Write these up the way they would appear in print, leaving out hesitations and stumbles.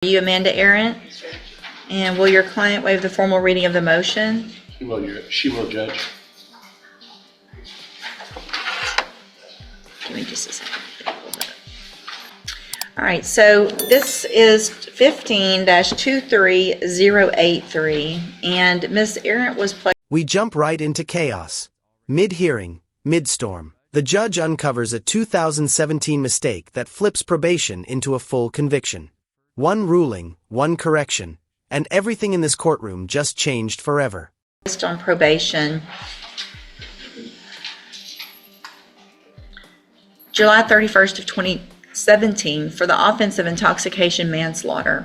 Are you Amanda Arendt? And will your client waive the formal reading of the motion? She will, Judge. Give me just a second. All right, so this is 15-23083, and Ms. Arendt was placed. We jump right into chaos. Mid-hearing, mid-storm, the judge uncovers a 2017 mistake that flips probation into a full conviction. One ruling, one correction, and everything in this courtroom just changed forever. On probation July 31st of 2017 for the offense of intoxication manslaughter.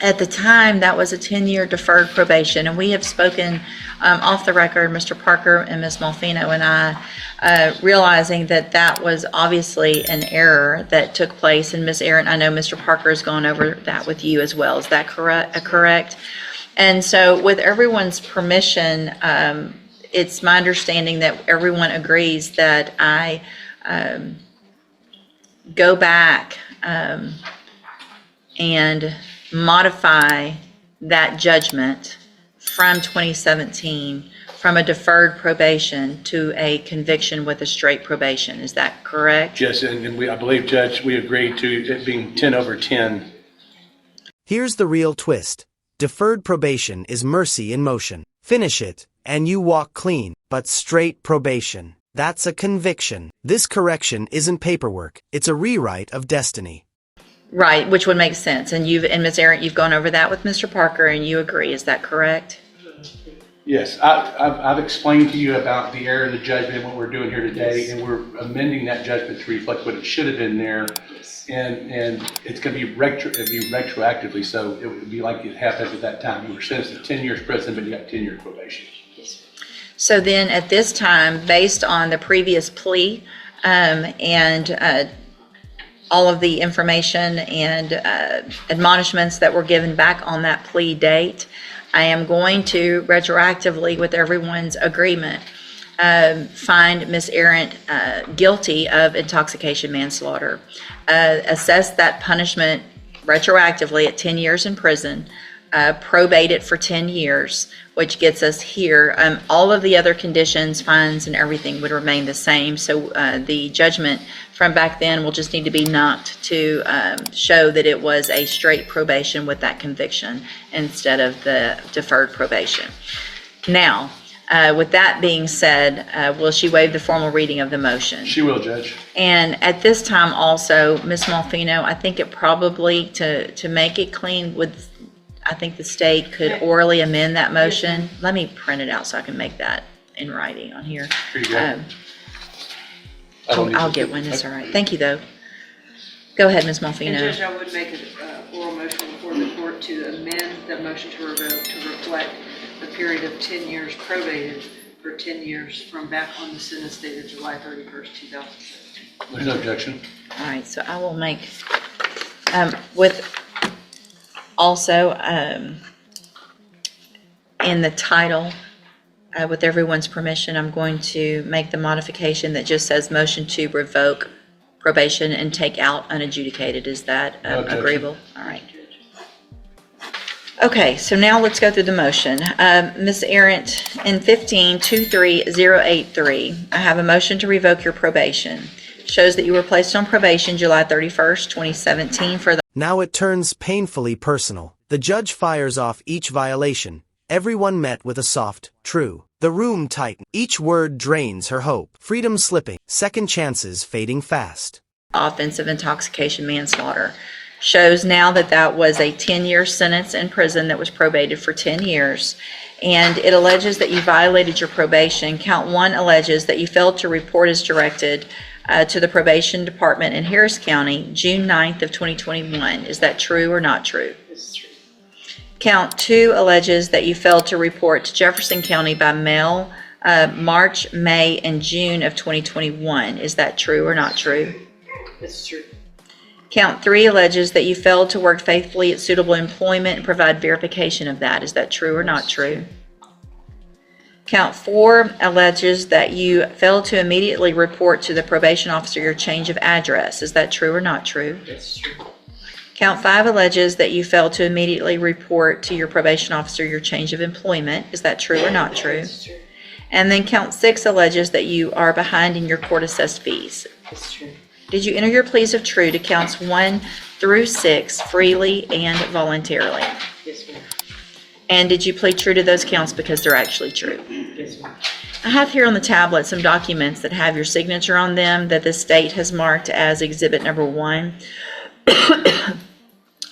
At the time, that was a 10-year deferred probation, and we have spoken off the record, Mr. Parker and Ms. Malfino and I, realizing that that was obviously an error that took place. And Ms. Arendt, I know Mr. Parker has gone over that with you as well. Is that correct? And so with everyone's permission, it's my understanding that everyone agrees that I go back and modify that judgment from 2017 from a deferred probation to a conviction with a straight probation. Is that correct? Yes, and I believe, Judge, we agreed to it being 10/10. Here's the real twist. Deferred probation is mercy in motion. Finish it, and you walk clean. But straight probation, that's a conviction. This correction isn't paperwork. It's a rewrite of destiny. Right, which would make sense. And Ms. Arendt, you've gone over that with Mr. Parker, and you agree. Is that correct? Yes, I've explained to you about the error in the judgment and what we're doing here today, and we're amending that judgment to reflect what it should have been there, and it's going to be retroactively, so it would be like it happened at that time. You were sentenced to 10 years prison, but you got 10 years probation. So then at this time, based on the previous plea and all of the information and admonishments that were given back on that plea date, I am going to retroactively, with everyone's agreement, find Ms. Arendt guilty of intoxication manslaughter, assess that punishment retroactively at 10 years in prison, probate it for 10 years, which gets us here. All of the other conditions, fines, and everything would remain the same. So the judgment from back then will just need to be knocked to show that it was a straight probation with that conviction instead of the deferred probation. Now, with that being said, will she waive the formal reading of the motion? She will, Judge. And at this time also, Ms. Malfino, I think it probably, to make it clean, I think the state could orally amend that motion. Let me print it out so I can make that in writing on here. Here you go. I'll get one. It's all right. Thank you, though. Go ahead, Ms. Malfino. And Judge, I would make an oral motion before the court to amend the motion to revoke to reflect the period of 10 years probated for 10 years from back on the sentence dated July 31st, 2017. There's no objection. All right, so I will make, with also in the title, with everyone's permission, I'm going to make the modification that just says motion to revoke probation and take out unadjudicated. Is that agreeable? All right. Okay, so now let's go through the motion. Ms. Arendt, in 15-23083, I have a motion to revoke your probation. Shows that you were placed on probation July 31st, 2017 for the... Now it turns painfully personal. The judge fires off each violation. Everyone met with a soft, true. The room tightened. Each word drains her hope. Freedom slipping. Second chances fading fast. Offense of intoxication manslaughter. Shows now that that was a 10-year sentence in prison that was probated for 10 years. And it alleges that you violated your probation. Count 1 alleges that you failed to report as directed to the probation department in Harris County, June 9th of 2021. Is that true or not true? This is true. Count 2 alleges that you failed to report to Jefferson County by mail March, May, and June of 2021. Is that true or not true? This is true. Count 3 alleges that you failed to work faithfully at suitable employment and provide verification of that. Is that true or not true? Count 4 alleges that you failed to immediately report to the probation officer your change of address. Is that true or not true? This is true. Count 5 alleges that you failed to immediately report to your probation officer your change of employment. Is that true or not true? It's true. And then count 6 alleges that you are behind in your court-assessed fees. It's true. Did you enter your pleas of true to counts 1 through 6 freely and voluntarily? Yes, ma'am. And did you plead true to those counts because they're actually true? Yes, ma'am. I have here on the tablet some documents that have your signature on them that the state has marked as Exhibit Number 1.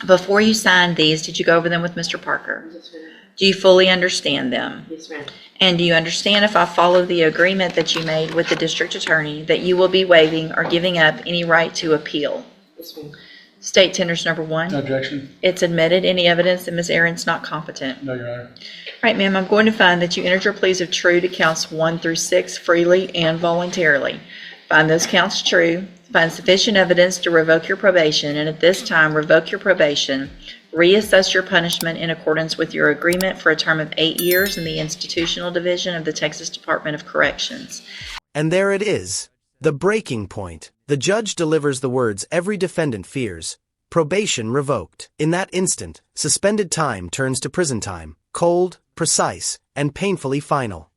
Before you signed these, did you go over them with Mr. Parker? Yes, ma'am. Do you fully understand them? Yes, ma'am. And do you understand, if I follow the agreement that you made with the district attorney, that you will be waiving or giving up any right to appeal? Yes, ma'am. State tenders number 1. No objection? It's admitted. Any evidence that Ms. Aaron's not competent? No, Your Honor. All right, ma'am, I'm going to find that you entered your pleas of true to counts 1 through 6 freely and voluntarily. Find those counts true. Find sufficient evidence to revoke your probation, and at this time, revoke your probation. Reassess your punishment in accordance with your agreement for a term of 8 years in the Institutional Division of the Texas Department of Corrections. And there it is. The breaking point. The judge delivers the words every defendant fears. Probation revoked. In that instant, suspended time turns to prison time. Cold, precise, and painfully final.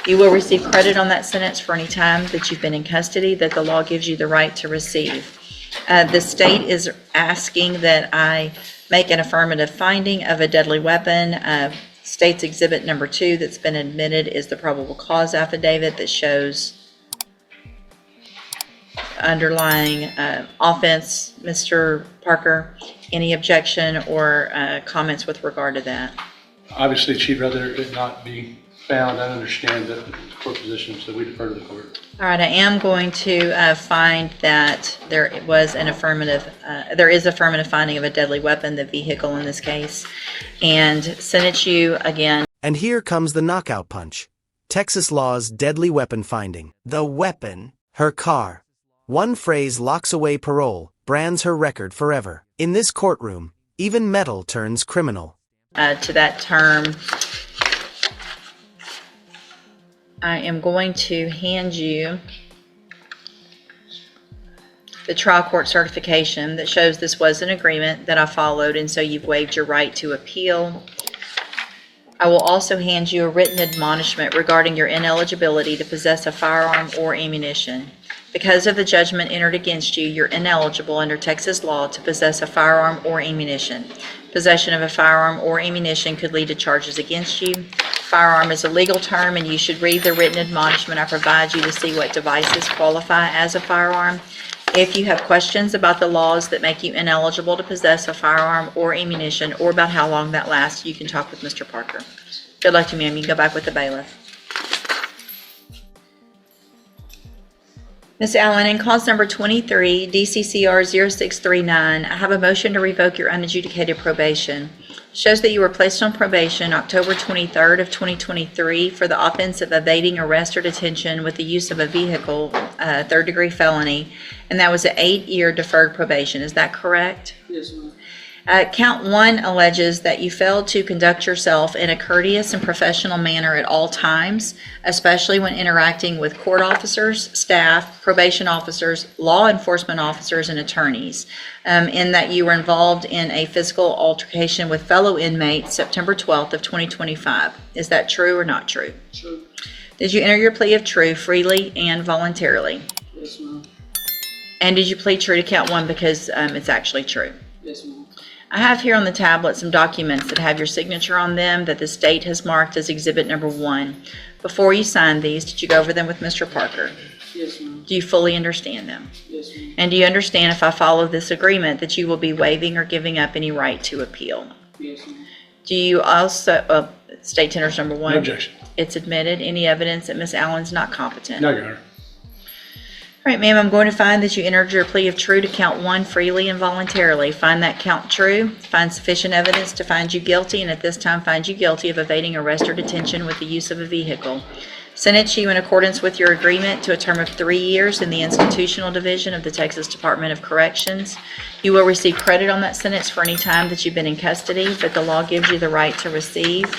You will receive credit on that sentence for any time that you've been in custody that the law gives you the right to receive. The state is asking that I make an affirmative finding of a deadly weapon. State's Exhibit Number 2 that's been admitted is the probable cause affidavit that shows underlying offense. Mr. Parker, any objection or comments with regard to that? Obviously, she'd rather it not be found. I understand the court position, so we defer to the court. All right, I am going to find that there is affirmative finding of a deadly weapon, the vehicle in this case, and sentence you again. And here comes the knockout punch. Texas law's deadly weapon finding. The weapon, her car. One phrase locks away parole, brands her record forever. In this courtroom, even metal turns criminal. To that term, I am going to hand you the trial court certification that shows this was an agreement that I followed, and so you've waived your right to appeal. I will also hand you a written admonishment regarding your ineligibility to possess a firearm or ammunition. Because of the judgment entered against you, you're ineligible under Texas law to possess a firearm or ammunition. Possession of a firearm or ammunition could lead to charges against you. Firearm is a legal term, and you should read the written admonishment I provide you to see what devices qualify as a firearm. If you have questions about the laws that make you ineligible to possess a firearm or ammunition, or about how long that lasts, you can talk with Mr. Parker. Good luck to you, ma'am. You can go back with the bailiff. Ms. Allen, in cause number 23, DCCR 0639, I have a motion to revoke your unadjudicated probation. Shows that you were placed on probation October 23rd of 2023 for the offense of evading arrest or detention with the use of a vehicle, third-degree felony, and that was an 8-year deferred probation. Is that correct? Yes, ma'am. Count 1 alleges that you failed to conduct yourself in a courteous and professional manner at all times, especially when interacting with court officers, staff, probation officers, law enforcement officers, and attorneys, in that you were involved in a physical altercation with fellow inmates September 12th of 2025. Is that true or not true? True. Did you enter your plea of true freely and voluntarily? Yes, ma'am. And did you plead true to count 1 because it's actually true? Yes, ma'am. I have here on the tablet some documents that have your signature on them that the state has marked as Exhibit Number 1. Before you signed these, did you go over them with Mr. Parker? Yes, ma'am. Do you fully understand them? Yes, ma'am. And do you understand, if I follow this agreement, that you will be waiving or giving up any right to appeal? Yes, ma'am. Do you also, state tenders number 1? No objection. It's admitted. Any evidence that Ms. Allen's not competent? No, Your Honor. All right, ma'am, I'm going to find that you entered your plea of true to count 1 freely and voluntarily. Find that count true, find sufficient evidence to find you guilty, and at this time find you guilty of evading arrest or detention with the use of a vehicle. Sentence you in accordance with your agreement to a term of 3 years in the Institutional Division of the Texas Department of Corrections. You will receive credit on that sentence for any time that you've been in custody, but the law gives you the right to receive.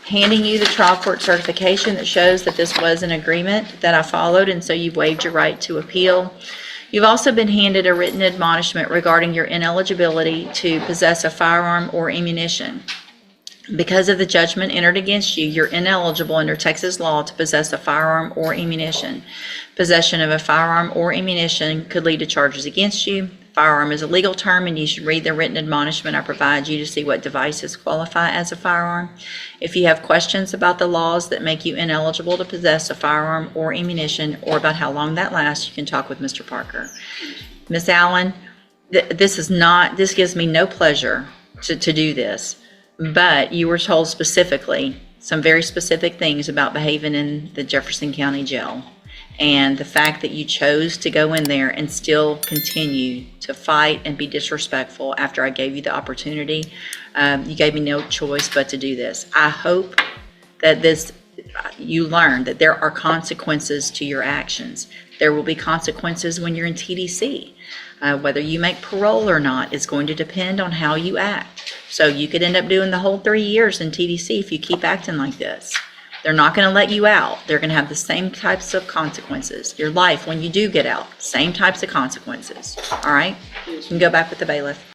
Handing you the trial court certification that shows that this was an agreement that I followed, and so you've waived your right to appeal. You've also been handed a written admonishment regarding your ineligibility to possess a firearm or ammunition. Because of the judgment entered against you, you're ineligible under Texas law to possess a firearm or ammunition. Possession of a firearm or ammunition could lead to charges against you. Firearm is a legal term, and you should read the written admonishment I provide you to see what devices qualify as a firearm. If you have questions about the laws that make you ineligible to possess a firearm or ammunition, or about how long that lasts, you can talk with Mr. Parker. Ms. Allen, this gives me no pleasure to do this, but you were told specifically some very specific things about behaving in the Jefferson County Jail. And the fact that you chose to go in there and still continue to fight and be disrespectful after I gave you the opportunity, you gave me no choice but to do this. I hope that you learn that there are consequences to your actions. There will be consequences when you're in TDC. Whether you make parole or not is going to depend on how you act. So you could end up doing the whole 3 years in TDC if you keep acting like this. They're not going to let you out. They're going to have the same types of consequences. Your life, when you do get out, same types of consequences. All right? You can go back with the bailiff.